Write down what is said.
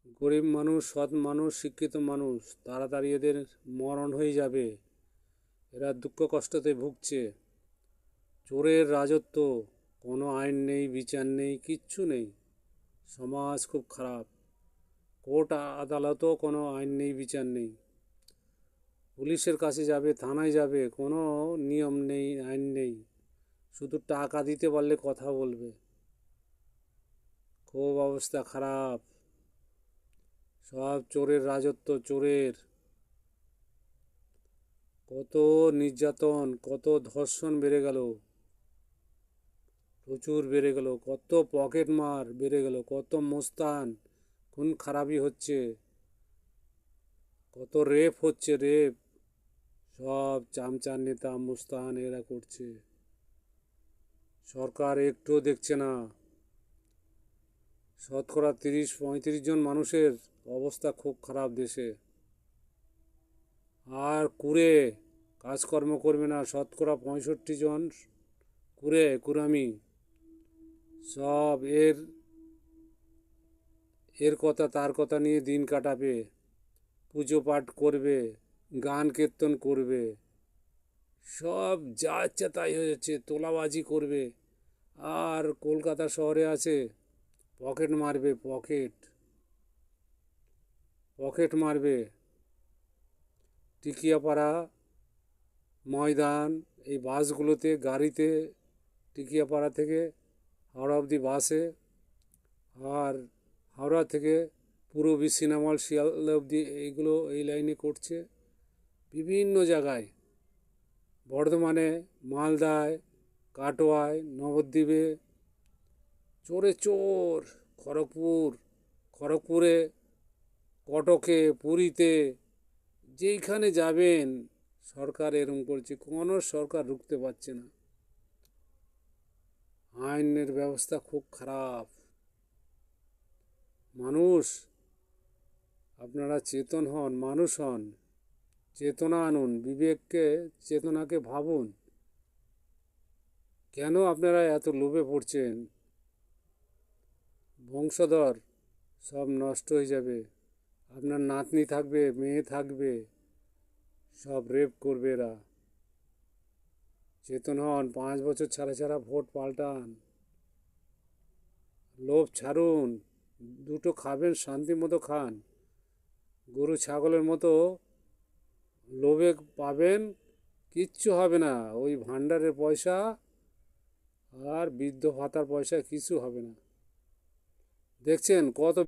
গরিব মানুষ, সৎ মানুষ, শিক্ষিত মানুষ তাড়াতাড়ি এদের মরণ হয়ে যাবে। এরা দুঃখ কষ্টতে ভুগছে। চোরের রাজত্ব, কোনো আইন নেই, বিচার নেই, কিচ্ছু নেই। সমাজ খুব খারাপ। কোর্ট আদালতও কোনো আইন নেই, বিচার নেই। পুলিশের কাছে যাবে, থানায় যাবে, কোনো নিয়ম নেই, আইন নেই। শুধু টাকা দিতে পারলে কথা বলবে। খুব অবস্থা খারাপ। সব চোরের রাজত্ব, চোরের। কত নির্যাতন, কত ধর্ষণ বেড়ে গেল, প্রচুর বেড়ে গেল। কত পকেট মার বেড়ে গেল, কত মোস্তান, খুন খারাপি হচ্ছে, কত রেপ হচ্ছে, রেপ। সব চামচার নেতা মোস্তান এরা করছে। সরকার একটুও দেখছে না। শতকরা 30-35 জন মানুষের অবস্থা খুব খারাপ দেশে। আর কুড়ে কাজকর্ম করবে না, শতকরা 65 জন কুড়ামি। সব এর এর কথা তার কথা নিয়ে দিন কাটাবে, পুজো পাঠ করবে, গান কীর্তন করবে। সব যা ইচ্ছা তাই হয়ে যাচ্ছে, তোলাবাজি করবে। আর কলকাতা শহরে আছে, পকেট মারবে, পকেট পকেট মারবে। টিকিয়াপাড়া ময়দান, এই বাসগুলোতে, গাড়িতে, টিকিয়াপাড়া থেকে হাওড়া অবধি বাসে, আর হাওড়া থেকে পূরবী সিনেমা শিয়ালদা অবধি, এইগুলো এই লাইনে করছে। বিভিন্ন জায়গায়, বর্ধমানে, মালদায়, কাটোয়ায়, নবদ্বীপে, চোরে চোর। খড়গপুরে, কটকে, পুরীতে, যেইখানে যাবেন সরকার এরম করছে। কোনো সরকার রুখতে পারছে না। আইনের ব্যবস্থা খুব খারাপ। মানুষ, আপনারা চেতন হন, মানুষ হন, চেতনা আনুন, চেতনাকে ভাবুন। কেন আপনারা এত লোভে পড়ছেন? বংশধর সব নষ্ট হয়ে যাবে। আপনার নাতনি থাকবে, মেয়ে থাকবে, সব রেপ করবে এরা। চেতন হন, 5 বছর ছাড়া ছাড়া ভোট পাল্টান। লোভ ছাড়ুন। দুটো খাবেন, শান্তি মতো খান। গরু ছাগলের মতো লোভে পাবেন, কিচ্ছু হবে না। ওই ভাণ্ডারের পয়সা আর বৃদ্ধ ভাতার পয়সা কিছু হবে না। দেখছেন কত